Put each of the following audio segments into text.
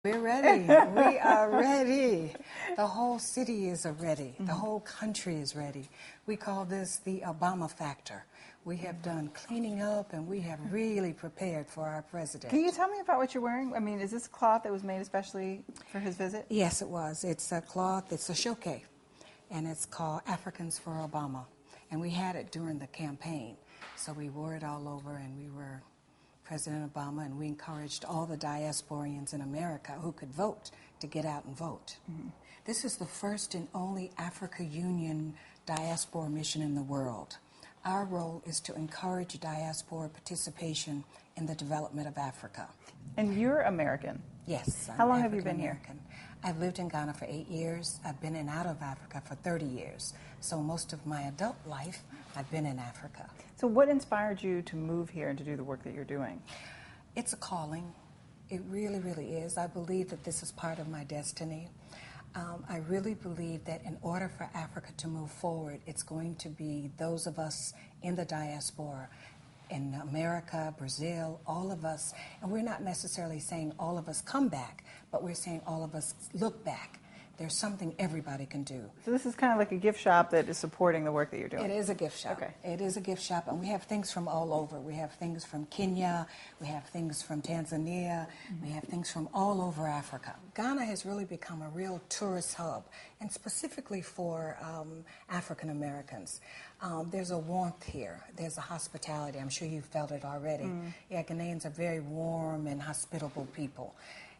We're ready. We are ready. The whole city is ready. The whole country is ready. We call this the Obama factor. We have done cleaning up and we have really prepared for our president. Can you tell me about what you're wearing? I mean, is this cloth that was made especially for his visit? Yes, it was. It's a cloth, it's a showcase, and it's called Africans for Obama. And we had it during the campaign. So we wore it all over and we were President Obama, and we encouraged all the diasporians in America who could vote to get out and vote. This is the first and only Africa Union diaspora mission in the world. Our role is to encourage diaspora participation in the development of Africa. And you're American? Yes. How long have you been here? I've lived in Ghana for 8 years. I've been in and out of Africa for 30 years. So most of my adult life, I've been in Africa. So what inspired you to move here and to do the work that you're doing? It's a calling. It really, really is. I believe that this is part of my destiny. I really believe that in order for Africa to move forward, it's going to be those of us in the diaspora, in America, Brazil, all of us, and we're not necessarily saying all of us come back, but we're saying all of us look back. There's something everybody can do. So this is kind of like a gift shop that is supporting the work that you're doing. It is a gift shop. Okay. It is a gift shop, and we have things from all over. We have things from Kenya, we have things from Tanzania, we have things from all over Africa. Ghana has really become a real tourist hub, and specifically for African Americans. There's a warmth here. There's a hospitality. I'm sure you've felt it already. Yeah, Ghanaians are very warm and hospitable people.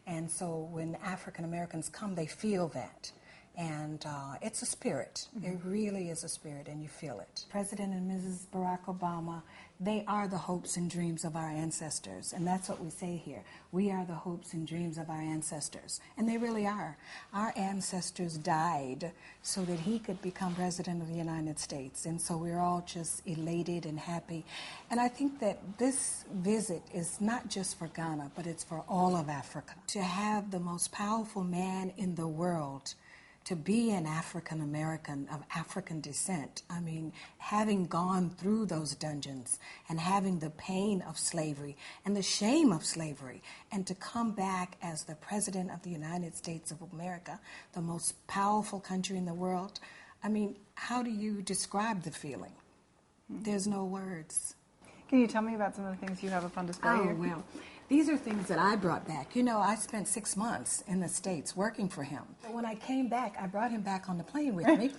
And so when African Americans come, they feel that. And it's a spirit. It really is a spirit, and you feel it. President and Mrs. Barack Obama, they are the hopes and dreams of our ancestors. And that's what we say here. We are the hopes and dreams of our ancestors. And they really are. Our ancestors died so that he could become president of the United States. And so we're all just elated and happy. And I think that this visit is not just for Ghana, but it's for all of Africa. To have the most powerful man in the world to be an African American of African descent, I mean, having gone through those dungeons and having the pain of slavery and the shame of slavery, and to come back as the President of the United States of America, the most powerful country in the world, I mean, how do you describe the feeling? There's no words. Can you tell me about some of the things you have up on display here? Well, these are things that I brought back. You know, I spent 6 months in the States working for him. When I came back, I brought him back on the plane with me.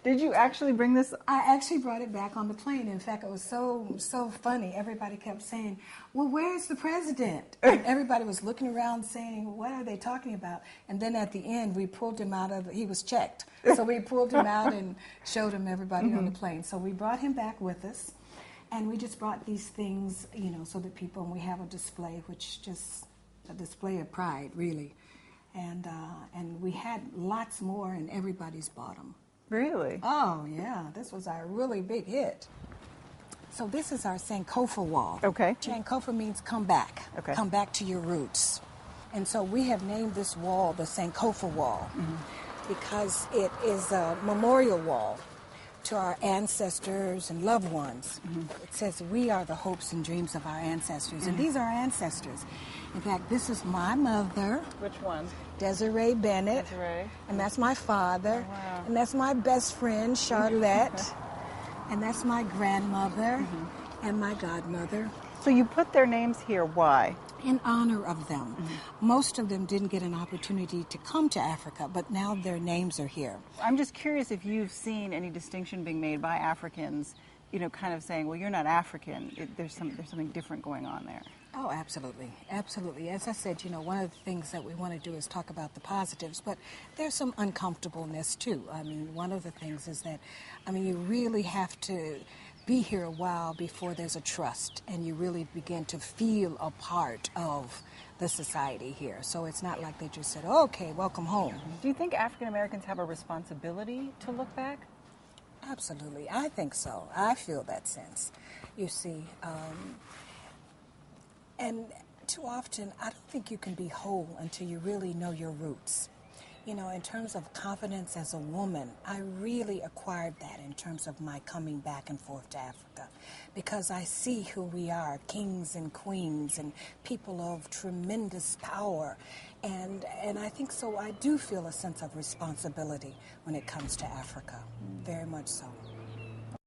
Did you actually bring this? I actually brought it back on the plane. In fact, it was so funny. Everybody kept saying, well, where's the president? And everybody was looking around saying, what are they talking about? And then at the end, we pulled him out of, he was checked. So we pulled him out and showed him everybody on the plane. So we brought him back with us. And we just brought these things, you know, so that people, and we have a display, which just a display of pride, really. And we had lots more, and everybody's bought them. Really? Oh, yeah. This was our really big hit. So this is our Sankofa wall. Okay. Sankofa means come back. Okay. Come back to your roots. And so we have named this wall the Sankofa wall because it is a memorial wall to our ancestors and loved ones. It says we are the hopes and dreams of our ancestors, and these are our ancestors. In fact, this is my mother. Which one? Desiree Bennett. Desiree. And that's my father. Oh, wow. And that's my best friend, Charlotte. And that's my grandmother and my godmother. So you put their names here, why? In honor of them. Most of them didn't get an opportunity to come to Africa, but now their names are here. I'm just curious if you've seen any distinction being made by Africans, you know, kind of saying, well, you're not African. There's something different going on there. Oh, absolutely. Absolutely. As I said, you know, one of the things that we want to do is talk about the positives, but there's some uncomfortableness too. I mean, one of the things is that, I mean, you really have to be here a while before there's a trust and you really begin to feel a part of the society here. So it's not like they just said, oh, okay, welcome home. Do you think African Americans have a responsibility to look back? Absolutely. I think so. I feel that sense. You see, and too often, I don't think you can be whole until you really know your roots. You know, in terms of confidence as a woman, I really acquired that in terms of my coming back and forth to Africa, because I see who we are, kings and queens and people of tremendous power. And I think so I do feel a sense of responsibility when it comes to Africa, very much so.